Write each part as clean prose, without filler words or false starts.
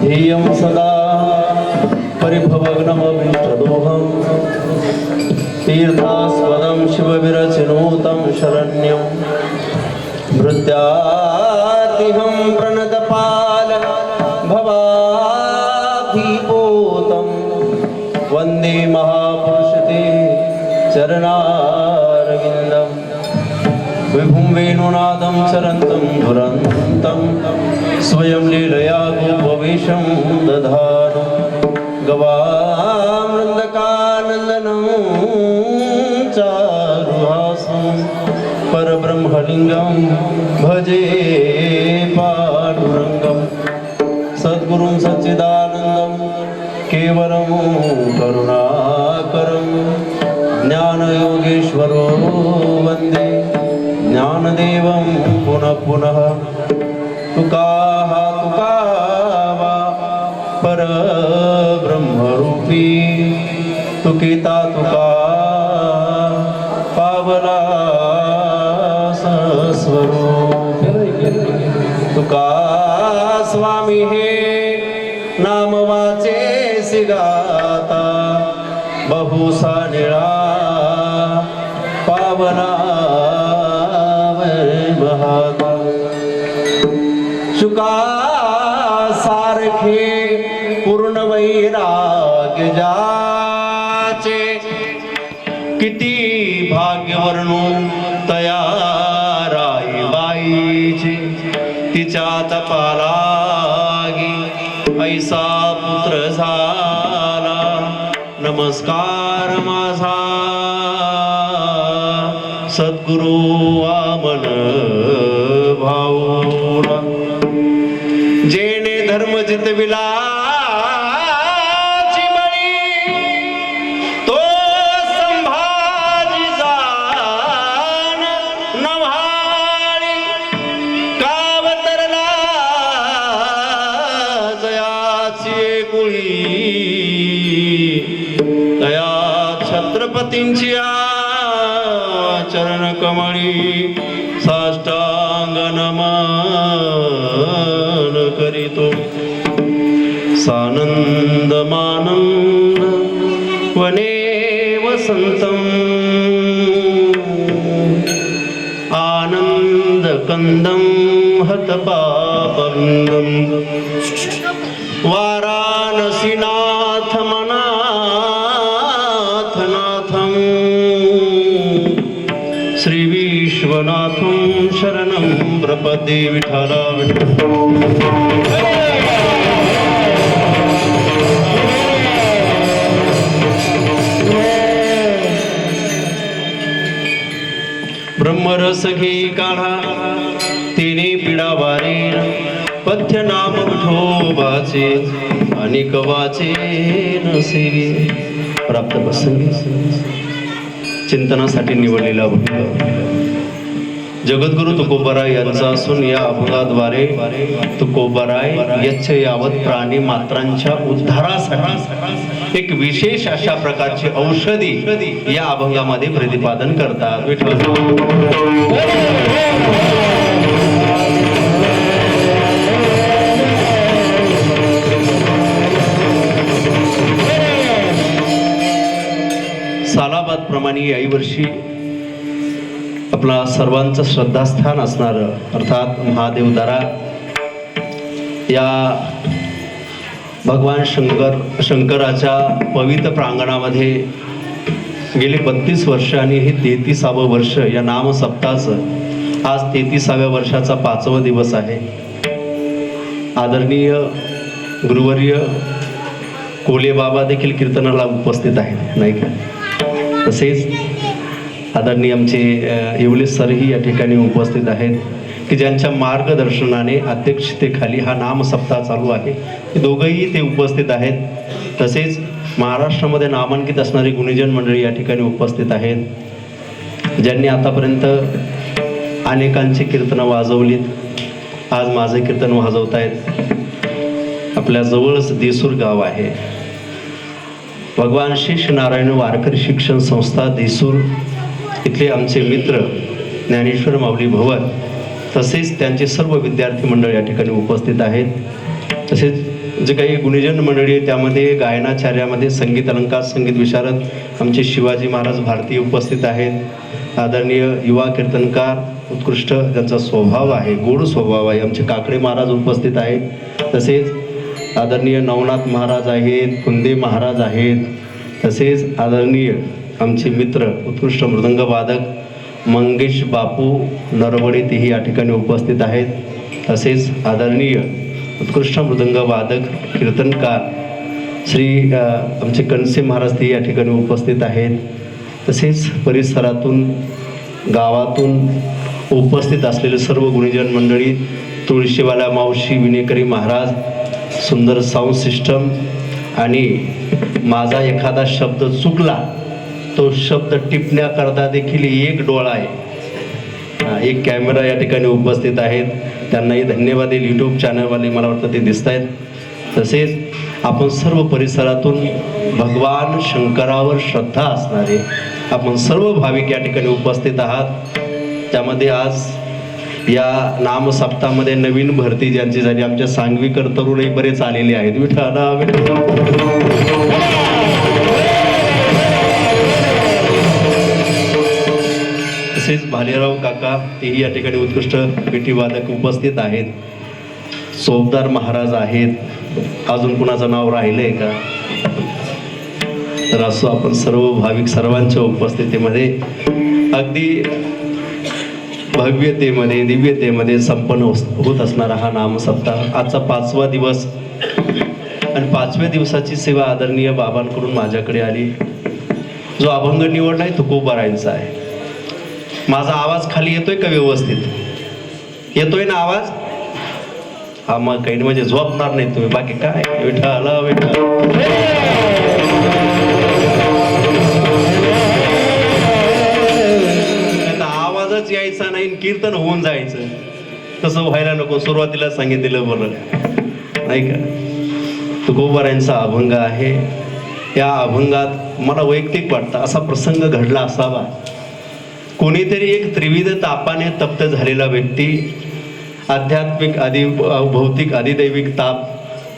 ध्येयं सदा परिभवग्नमभीष्टदोहं तीर्थास्पदं शिवविरचिनोतं शरण्यं भृत्यातिहं प्रणतपाल भवाधिपोतं वन्दे महापुरुषते चरणारविन्दं विभुं वेणुनादं चरन्तं दुरन्तं स्वयं लीलया गोपवेशं दधातु गवामृन्दकानन्दनं चारुहासं परब्रह्मलिङ्गं भजे पाण्डुरङ्गं सद्गुरुं सच्चिदानन्दं केवलं करुणाकरं ज्ञानयोगेश्वरो वन्दे ज्ञानदेवं पुनः पुनः तुका परब्रह्मरूपी तुकिता तुका पावला स्वरूपी तुका स्वामी हे नाम वाचे सिगाता बहुसा निळा पावना महाता शुका सारखे पूर्ण वैराग्य जाचे किती भाग्य वर्णून तयाराई बाईचे तिच्या तपालागी ऐसा पुत्र झाला नमस्कार माझा सद्गुरु वामन भाऊला जेणे धर्म जितविला छत्रपतींची चरण कमळी साष्टांग नमन करीतो सानंद मानंद वने वसंतम आनंद कंदम हतपापंदम वाराणसीनाथ मना श्री विश्वनाथं शरणं प्रपदे विठला ब्रह्मरस घे काढा तिने पिडा वारे पथ्य नाम विठोबाचे अनेक वाचे नसेवी प्राप्त प्रसंगी चिंतनासाठी निवडलेला अभंग जगद्गुरु तुकोबाराय यांचा असून या अभंगाद्वारे तुकोबाराय यच्छ यावत प्राणी मात्रांच्या उद्धारासाठी एक विशेष अशा प्रकारची औषधी या अभंगामध्ये प्रतिपादन करतात. सालाबाद प्रमाणे याही वर्षी आपला सर्वांचं श्रद्धास्थान असणार अर्थात महादेवदारा या भगवान शंकराच्या पवित्र प्रांगणामध्ये गेली 32 वर्ष आणि हे 33वे वर्ष या नाम सप्ताहाचं आज 33व्या वर्षाचा 5वा दिवस आहे. आदरणीय गुरुवर्य कोले बाबा देखील कीर्तनाला उपस्थित आहेत नाही का. तसेच आदरणीय आमचे येवले सरही या ठिकाणी उपस्थित आहेत की ज्यांच्या मार्गदर्शनाने अध्यक्षतेखाली हा नाम सप्ताह चालू आहे. दोघंही ते उपस्थित आहेत. तसेच महाराष्ट्रामध्ये नामांकित असणारी गुणीजन मंडळी या ठिकाणी उपस्थित आहेत ज्यांनी आतापर्यंत अनेकांची कीर्तनं वाजवलीत. आज माझे कीर्तन वाजवत आहेत. आपल्या जवळच देसूर गाव आहे. भगवान शेष नारायण वारकरी शिक्षण संस्था देसूर इथले आमचे मित्र ज्ञानेश्वर माऊली भवन तसेच त्यांचे सर्व विद्यार्थी मंडळ या ठिकाणी उपस्थित आहेत। तसेच जे काही गुणीजन मंडळी आहे त्यामध्ये गायनाचार्यामध्ये संगीत अलंकार संगीत विशारद आमचे शिवाजी महाराज भारती उपस्थित आहेत। आदरणीय युवा कीर्तनकार उत्कृष्ट ज्यांचा स्वभाव आहे गोड स्वभाव आहे आमचे काकडे महाराज उपस्थित आहेत। तसेच आदरणीय नवनाथ महाराज आहेत, कुंदे महाराज आहेत। तसेच आदरणीय आमचे मित्र उत्कृष्ट मृदंग वादक मंगेश बापू नरवडे तेही या ठिकाणी उपस्थित आहेत। तसेच आदरणीय उत्कृष्ट मृदंग वादक कीर्तनकार श्री आमचे कणसे महाराज ते या ठिकाणी उपस्थित आहेत। तसेच परिसरातून गावातून उपस्थित असलेले सर्व गुणीजन मंडळी, तुळशीवाला मावशी, विनेकरी महाराज, सुंदर साऊंड सिस्टम आणि माझा एखादा शब्द चुकला तो शब्द टिपण्याकरता देखील एक डोळा आहे, एक कॅमेरा या ठिकाणी उपस्थित आहेत। त्यांनाही धन्यवाद देईल। यूट्यूब चॅनलवाले मला वाटतं ते दिसत आहेत। तसेच आपण सर्व परिसरातून भगवान शंकरावर श्रद्धा असणारे आपण सर्व भाविक या ठिकाणी उपस्थित आहात। त्यामध्ये आज या नामसप्ताहामध्ये नवीन भरती ज्यांची झाली आमच्या सांगवीकर तरुणही बरेच आलेले आहेत। विठ्ठला तसेच भालेराव काका तेही या ठिकाणी उत्कृष्ट पेटी वादक उपस्थित आहेत। सोबदार महाराज आहेत। अजून कुणाचं नाव राहिलंय का? तर असं आपण सर्व भाविक सर्वांच्या उपस्थितीमध्ये अगदी भव्यतेमध्ये दिव्यतेमध्ये संपन्न होत असणारा हा नामसप्ताह आजचा 5वा दिवस आणि 5व्या दिवसाची सेवा आदरणीय बाबांकडून माझ्याकडे आली। जो अभंग निवडलाय तो तुकोबारायांचा आहे। माझा आवाज खाली येतोय का? व्यवस्थित येतोय ना आवाज? हा, मग काही म्हणजे झोपणार नाही तुम्ही, बाकी काय विठ्ठला विठ्ठल। आवाजच यायचा नाही, कीर्तन होऊन जायचं, तसं व्हायला नको। सुरुवातीला सांगितलेलं बरं नाही का? तुकोबारायांचा अभंग आहे। या अभंगात मला वैयक्तिक वाटतं असा प्रसंग घडला असावा। कोणीतरी एक त्रिविध तापाने तप्त झालेला व्यक्ती, आध्यात्मिक आदि भौतिक अधिदैविक ताप,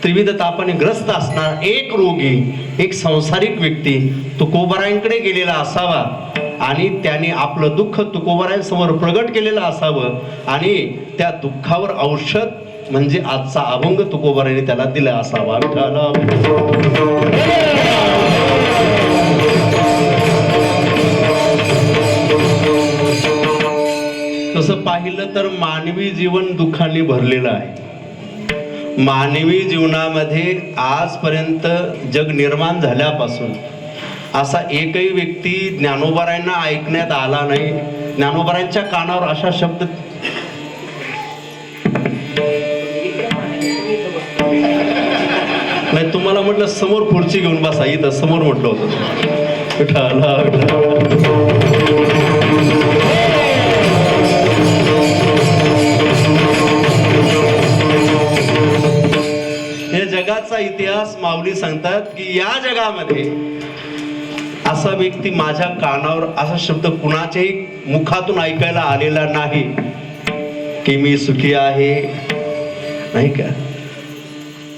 त्रिविध तापाने ग्रस्त असणारा एक रोगी, एक संसारिक व्यक्ती तुकोबारायांकडे गेलेला असावा आणि त्याने आपलं दुःख तुकोबारायांसमोर प्रगट केलेलं असावं आणि त्या दुःखावर औषध म्हणजे आजचा अभंग तुकोबारायांनी त्याला दिला असावा। तसं पाहिलं तर मानवी जीवन दुःखाने भरलेलं आहे। मानवी जीवनामध्ये आजपर्यंत जग निर्माण झाल्यापासून असा एकही व्यक्ती ज्ञानोबारायांना ऐकण्यात आला नाही। ज्ञानोबारायांच्या कानावर अशा शब्द नाही, तुम्हाला म्हटलं समोर खुर्ची घेऊन बसा, इथं समोर म्हटलं होतं विठ्ठला या जगाचा इतिहास माऊली सांगतात की या जगामध्ये असा व्यक्ती माझ्या कानावर असा शब्द कुणाच्याही मुखातून ऐकायला आलेला नाही की मी सुखी आहे, नाही का?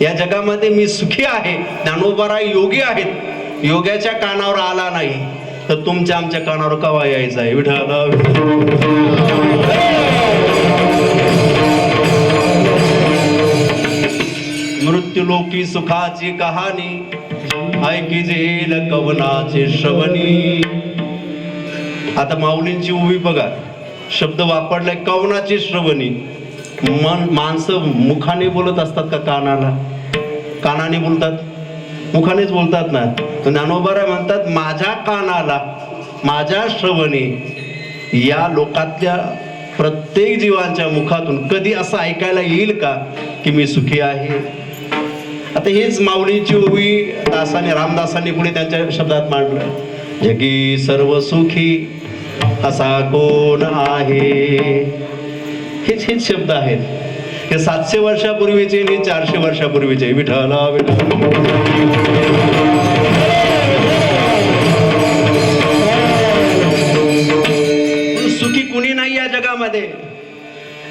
या जगामध्ये मी सुखी आहे, ज्ञानोबाराय योगी आहेत, योग्याच्या कानावर आला नाही तर तुमच्या आमच्या कानावर कवा यायचा आहे? विठ्ठला मृत्यूलोकी सुखाची कहाणी ऐकी जेल कवनाचे श्रवणी। आता माऊलींची उभी बघा, शब्द वापरलाय कवनाची श्रवणी। माणसं मुखाने बोलत असतात का कानाला? कानाने बोलतात, मुखानेच बोलतात ना। ज्ञानोबाराय म्हणतात माझ्या कानाला, माझ्या श्रवणी, या लोकातल्या प्रत्येक जीवांच्या मुखातून कधी असं ऐकायला येईल का की मी सुखी आहे? आता हेच माऊलीची ओवी दासाने रामदासांनी पुढे त्यांच्या शब्दात मांडलं, जगी सर्व सुखी असा कोण आहे। हेच शब्द आहेत, हे 700 वर्षापूर्वीचे आणि 400 वर्षापूर्वीचे। विठ्ठला विठ्ठला या जगामध्ये.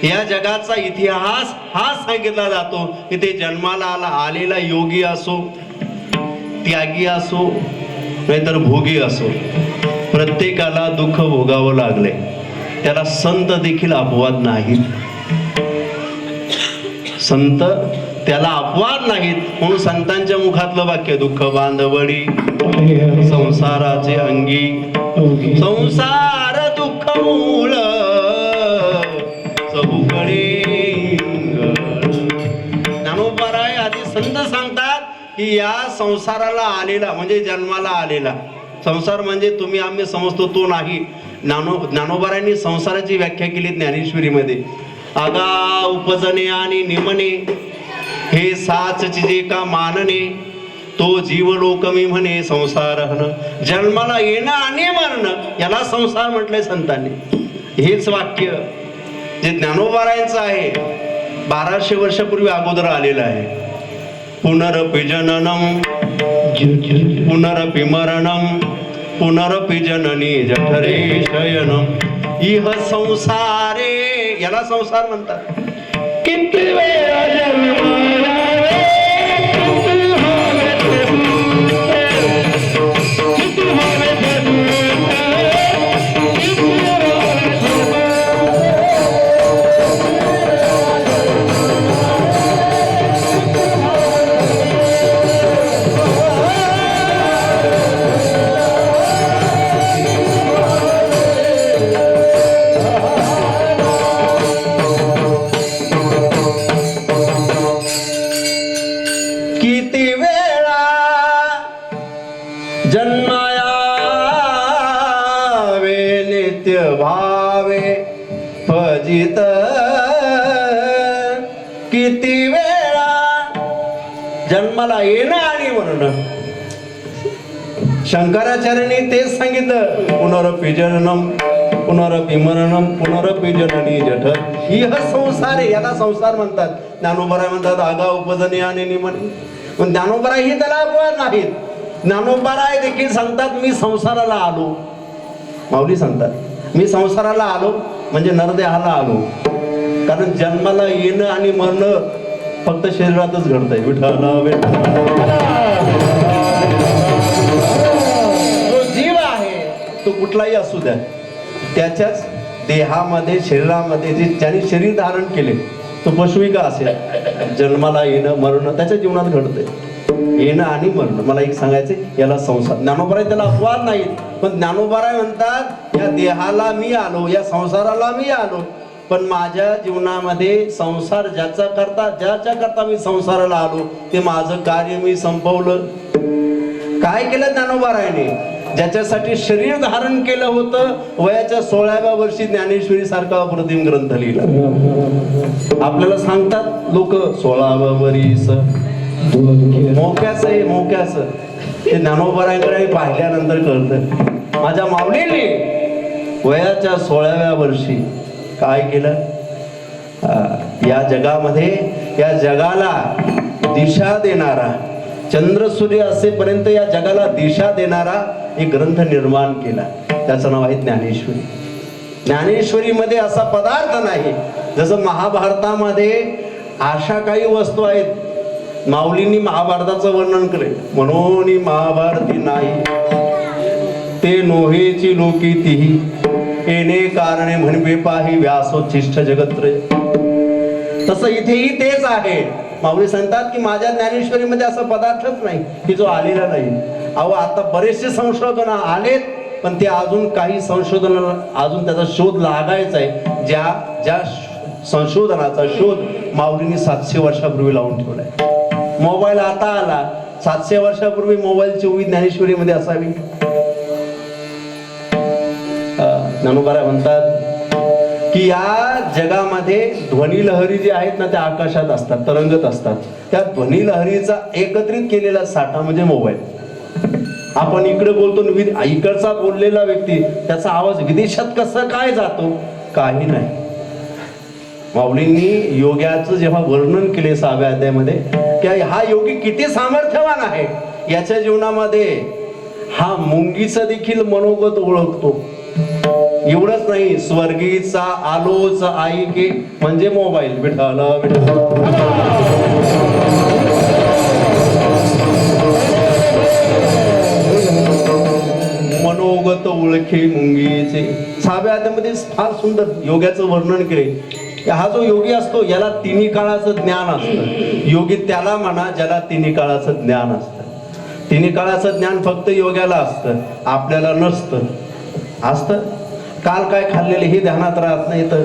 या जगाचा इतिहास हा सांगितला जातो की ते जन्माला आलेला योगी असो, त्यागी असो, नाहीतर भोगी असो, प्रत्येकाला दुःख भोगावं लागले. त्याला संत देखील अपवाद नाहीत. संत त्याला अपवाद नाहीत. म्हणून संतांच्या मुखातलं वाक्य, दुःख बांधवडी संसाराचे अंगी, संसार दुःख मूळ चहूकडे. ज्ञानोबाराय आधी संत सांगतात की या संसाराला आलेला म्हणजे जन्माला आलेला, संसार म्हणजे तुम्ही आम्ही समजतो तो नाही. ज्ञानोबारायांनी संसाराची व्याख्या केली ज्ञानेश्वरीमध्ये. आगा उपजणे आणि निमणे हे साच चिजे का मानणे, तो जीव लोक मी म्हणे संसार हन. जन्माला येणं आणि मरणं याला संसार म्हटलंय संतांनी. हेच वाक्य जे ज्ञानोबारायांचं आहे 1200 वर्षापूर्वी अगोदर आलेलं आहे. पुनरपि जननम पुनरपि मरणम पुनरपि जननी जठरे शयनम इह संसारे, याला संसार म्हणतात. किती वेळा जन्माला भावे फजित. किती वेळा जन्माला येणं आणि मरणं. शंकराचार्यांनी तेच सांगितलं, पुनरपि जननम पुनरपि मरणम पुनरपि जननी जठर ही संसार आहे, याला संसार म्हणतात. ज्ञानोबराय म्हणतात आगा उपजने आणि निमणे. पण ज्ञानोबराय ही त्याला अपवाद नाहीत. ज्ञानोबराय देखील सांगतात मी संसाराला आलो. माऊली सांगतात मी संसाराला आलो म्हणजे नरदेहाला आलो. कारण जन्माला येणं आणि मरणं फक्त शरीरातच घडतंय. विठ्ठला जो जीव आहे तो कुठलाही असू द्या, त्याच्याच देहामध्ये शरीरामध्ये जे ज्याने शरीर धारण केले तो पशुही का असेल, जन्माला येणं मरणं त्याच्या जीवनात घडतंय. येणं आणि मरणं. मला एक सांगायचं याला संसार. ज्ञानोबाराय त्याला अपवाद नाहीत. पण ज्ञानोबाराय म्हणतात या देहाला मी आलो, या संसाराला मी आलो, पण माझ्या जीवनामध्ये संसार ज्याच्या करता मी संसाराला आलो ते माझं कार्य मी संपवलं. काय केलं ज्ञानोबारायने? ज्याच्यासाठी शरीर धारण केलं होतं वयाच्या 16व्या वर्षी ज्ञानेश्वरी सारखा अप्रतिम ग्रंथ लिहिला. आपल्याला सांगतात लोक 16व्या वर्षी मोक्याच आहे मोक्याचं. ते ज्ञानोबारायांकडे पाहिल्यानंतर कळतं माझ्या माऊलीने वयाच्या 16व्या वर्षी काय केलं. या जगामध्ये या जगाला दिशा देणारा, चंद्र सूर्य असेपर्यंत या जगाला दिशा देणारा एक ग्रंथ निर्माण केला. त्याचं नाव आहे ज्ञानेश्वरी. ज्ञानेश्वरीमध्ये असा पदार्थ नाही. जसं महाभारतामध्ये अशा काही वस्तू आहेत. माऊलींनी महाभारताचं वर्णन केले. म्हणून महाभारती नाही ते नोहेची लोकी तिही येणे कारणे म्हणवे पाही व्यासोच्छिष्ट जगत्र. तसं इथेही तेच आहे. माऊली सांगतात की माझ्या ज्ञानेश्वरीमध्ये असा पदार्थच नाही की जो आलेला नाही. अहो आता बरेचसे संशोधन आलेत पण ते अजून काही संशोधनाला अजून त्याचा शोध लागायचा आहे. ज्या संशोधनाचा शोध माऊलींनी 700 वर्षापूर्वी लावून ठेवलाय. मोबाईल आता आला, 700 वर्षापूर्वी मोबाईलची उभी ज्ञानेश्वरीमध्ये असावी. ज्ञानोबाराय म्हणतात की या जगामध्ये ध्वनी लहरी जी आहेत ना त्या आकाशात असतात, तरंगत असतात. त्या ध्वनी लहरीचा एकत्रित केलेला साठा म्हणजे मोबाईल. आपण इकडे बोलतो, इकडचा बोललेला व्यक्ती त्याचा आवाज विदेशात कसं काय जातो काही नाही. माऊलींनी योग्याचं जेव्हा वर्णन केले 6व्या अध्यायामध्ये की हा योगी किती सामर्थ्यवान आहे. याच्या जीवनामध्ये हा मुंगीचं देखील मनोगत ओळखतो. एवढंच नाही, स्वर्गीचा आलोच ऐके म्हणजे मोबाईल. विठ्ठल मनोगत ओळखे मुंगीचे. 6व्या अध्यायामध्ये फार सुंदर योग्याचं वर्णन केले. हा जो योगी असतो याला तिन्ही काळाचं ज्ञान असतं. योगी त्याला म्हणा ज्याला तिन्ही काळाचं ज्ञान असतं. तिन्ही काळाचं ज्ञान फक्त योग्याला असतं, आपल्याला नसतं. असतं काल काय खाल्लेले हे ध्यानात राहत नाही, तर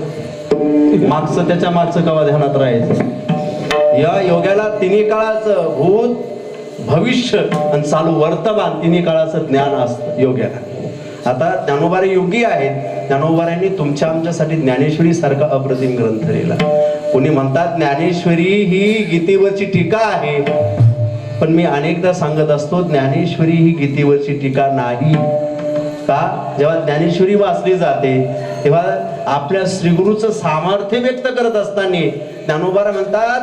मागचं त्याच्या मागचं केव्हा ध्यानात राहायचं. या योग्याला तिन्ही काळाचं भूत भविष्य आणि चालू वर्तमान तिन्ही काळाचं ज्ञान असतं योग्याला. आता ज्ञानोबारे योगी आहेत. ज्ञानोबाऱ्यांनी तुमच्या आमच्यासाठी ज्ञानेश्वरी सारखा अप्रतिम ग्रंथ लिहिला. कोणी म्हणतात ज्ञानेश्वरी ही गीतेवरची टीका आहे, पण मी अनेकदा सांगत असतो ज्ञानेश्वरी ही गीतेवरची टीका नाही. का? जेव्हा ज्ञानेश्वरी वाचली जाते तेव्हा आपल्या श्रीगुरूचं सामर्थ्य व्यक्त करत असताना ज्ञानोबा म्हणतात,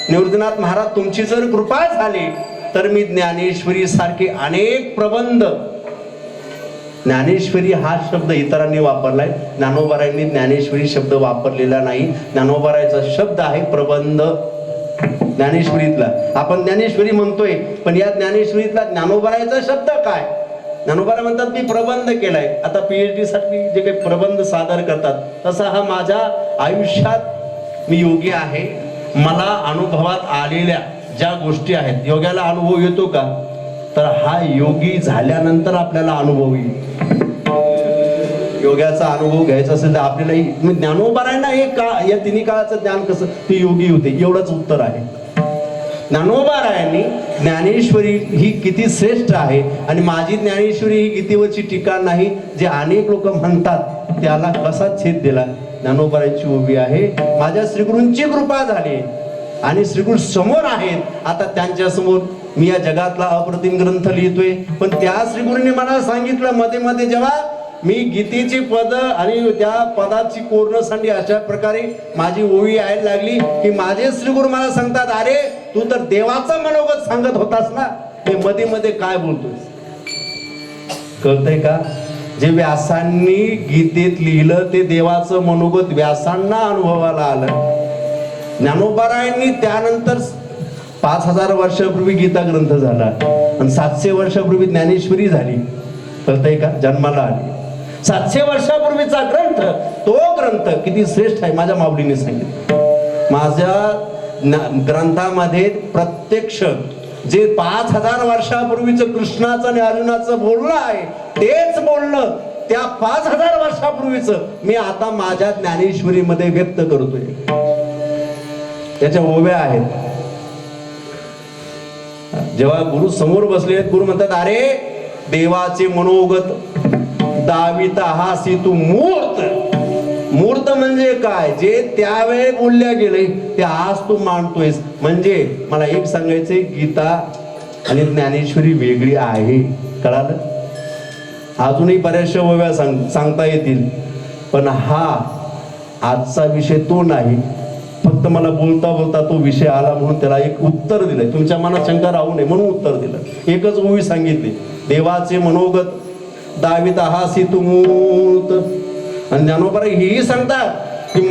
निवृत्तीनाथ महाराज तुमची जर कृपा झाली तर मी ज्ञानेश्वरी सारखे अनेक प्रबंध. ज्ञानेश्वरी हा शब्द इतरांनी वापरलाय, ज्ञानोबारायांनी ज्ञानेश्वरी शब्द वापरलेला नाही. ज्ञानोबारायचा शब्द आहे प्रबंध. ज्ञानेश्वरीतला आपण ज्ञानेश्वरी म्हणतोय, पण या ज्ञानेश्वरीतला ज्ञानोबारायचा शब्द काय? ज्ञानोबारा म्हणतात मी प्रबंध केलाय. आता PhD साठी जे काही प्रबंध सादर करतात तसा हा माझ्या आयुष्यात मी योगी आहे. मला अनुभवात आलेल्या ज्या गोष्टी आहेत, योग्याला अनुभव येतो का? तर हा योगी झाल्यानंतर आपल्याला अनुभव येईल. योग्याचा अनुभव घ्यायचा असेल तर आपल्याला ज्ञानोबारायना हे का या तिन्ही काळाचं ज्ञान कसं ते योगी होते, एवढंच उत्तर आहे. ज्ञानोबारायांनी ज्ञानेश्वरी ही किती श्रेष्ठ आहे आणि माझी ज्ञानेश्वरी ही गीतेवरची टीका नाही जे अनेक लोक म्हणतात त्याला कसा छेद दिला. ज्ञानोबारायांची उभी आहे. माझ्या श्रीगुरूंची कृपा झाली आणि श्रीगुरू समोर आहेत. आता त्यांच्या समोर मी या जगातला अप्रतिम ग्रंथ लिहितोय, पण त्या श्रीगुरूंनी मला सांगितलं मध्ये मध्ये जेव्हा मी गीतेची पद आणि त्या पदाची कोरणसांडी अशा प्रकारे माझी ओवी यायला लागली की माझे श्रीगुरू मला सांगतात, अरे तू तर देवाचा मनोगत सांगत होतास ना, हे मध्ये मध्ये काय बोलतोय? कळतंय का? जे व्यासांनी गीतेत लिहिलं ते देवाचं मनोगत व्यासांना अनुभवाला आलं. ज्ञानोबारायांनी त्यानंतर 5000 वर्षापूर्वी गीता ग्रंथ झाला आणि 700 वर्षापूर्वी ज्ञानेश्वरी झाली. कळतंय का? जन्माला आली. 700 वर्षापूर्वीचा ग्रंथ, तो ग्रंथ किती श्रेष्ठ आहे माझ्या माऊलीने सांगितलं. माझ्या ग्रंथामध्ये प्रत्यक्ष जे 5000 वर्षापूर्वीचं कृष्णाचं आणि अर्जुनाचं बोलणं आहे तेच बोलणं त्या 5000 वर्षापूर्वीचं मी आता माझ्या ज्ञानेश्वरीमध्ये व्यक्त करतोय. त्याच्या ओव्या आहेत. जेव्हा गुरु समोर बसले आहेत, गुरु म्हणतात, अरे देवाचे मनोगत दाविता हासी तू मूर्त. मूर्त म्हणजे काय? जे त्यावेळी बोलल्या गेले ते आज तू मांडतोयस. म्हणजे मला एक सांगायचंय, गीता आणि ज्ञानेश्वरी वेगळी आहे. कळालं? अजूनही बऱ्याचशा ओव्या सांगता येतील, पण हा आजचा विषय तो नाही. फक्त मला बोलता बोलता तो विषय आला म्हणून त्याला एक उत्तर दिलंय. तुमच्या मनात शंका राहू नये म्हणून उत्तर दिलं. एकच ओवी सांगितली, देवाचे मनोगत दाविता हासी तू मूर्त. आणि ज्ञानोबा हेही सांगतात की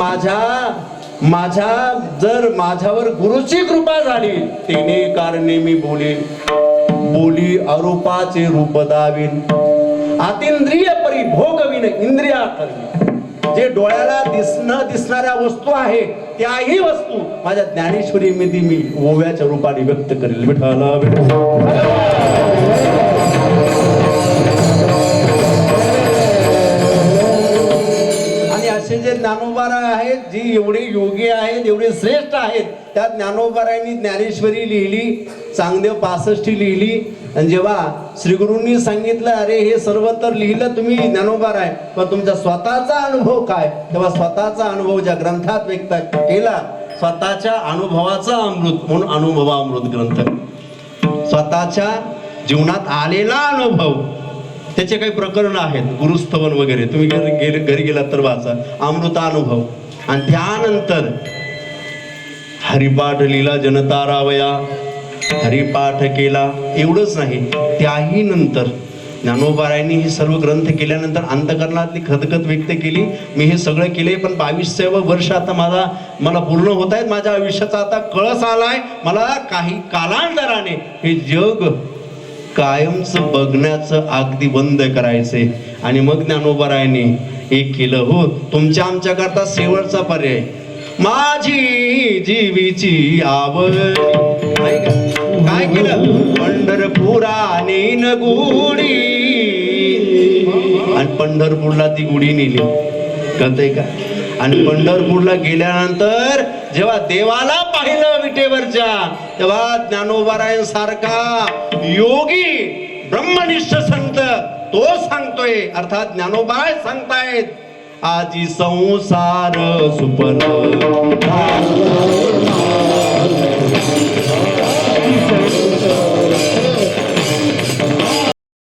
माझ्या जर माझ्यावर गुरुची कृपा झाली तेने कारणे मी बोली अरूपाचे रूप दावीन. आतिंद्रिय परी भोगविन इंद्रिया करवी. जे डोळ्याला दिसणाऱ्या वस्तू आहे त्याही वस्तू माझ्या ज्ञानेश्वरी मध्ये मी ओव्याच्या रूपाने व्यक्त करेल. विठ्ठल जे ज्ञानोबारा आहेत, जी एवढे योगी आहेत, एवढे श्रेष्ठ आहेत, त्या ज्ञानोबारांनी ज्ञानेश्वरी लिहिली, चांगदेव 65 लिहिली. आणि जेव्हा श्रीगुरूंनी सांगितलं, अरे हे सर्व तर लिहिलं तुम्ही ज्ञानोबारा आहे, पण तुमचा स्वतःचा अनुभव काय? तेव्हा स्वतःचा अनुभव ज्या ग्रंथात व्यक्त केला, स्वतःच्या अनुभवाचा अमृत म्हणून अनुभवामृत ग्रंथ. स्वतःच्या जीवनात आलेला अनुभव, त्याचे काही प्रकरण आहेत, गुरुस्थवन वगैरे, तुम्ही घरी गेलात तर वाचा. अमृतानुभव. आणि त्यानंतर हरिपाठ लीला जनता रावया, हरिपाठ केला. एवढंच नाही, त्याही नंतर ज्ञानोबारायांनी हे सर्व ग्रंथ केल्यानंतर अंतकरणातली खदखद व्यक्त केली. मी हे सगळं केले, पण 22व्या वर्ष आता मला पूर्ण होत आहेत. माझ्या आयुष्याचा आता कळस आलाय. मला काही कालांतराने हे जग कायमचं बघण्याचं अगदी बंद करायचे. आणि मग ज्ञानोबारायांनी एक केलं, हो तुमच्या आमच्याकरता शेवटचा पर्याय, माझी जीवीची आवड. काय केलं? पंढरपुराने न गुढी, आणि पंढरपूरला ती गुढी नेली, कळतंय का? आणि पंढरपूरला गेल्यानंतर जेव्हा देवाला पाहिलं विटेवरच्या, तेव्हा ज्ञानोबारायांसारखा योगी ब्रह्मनिष्ठ संत तो सांगतोय, अर्थात ज्ञानोबा सांगतायत, आजी संसार सुपन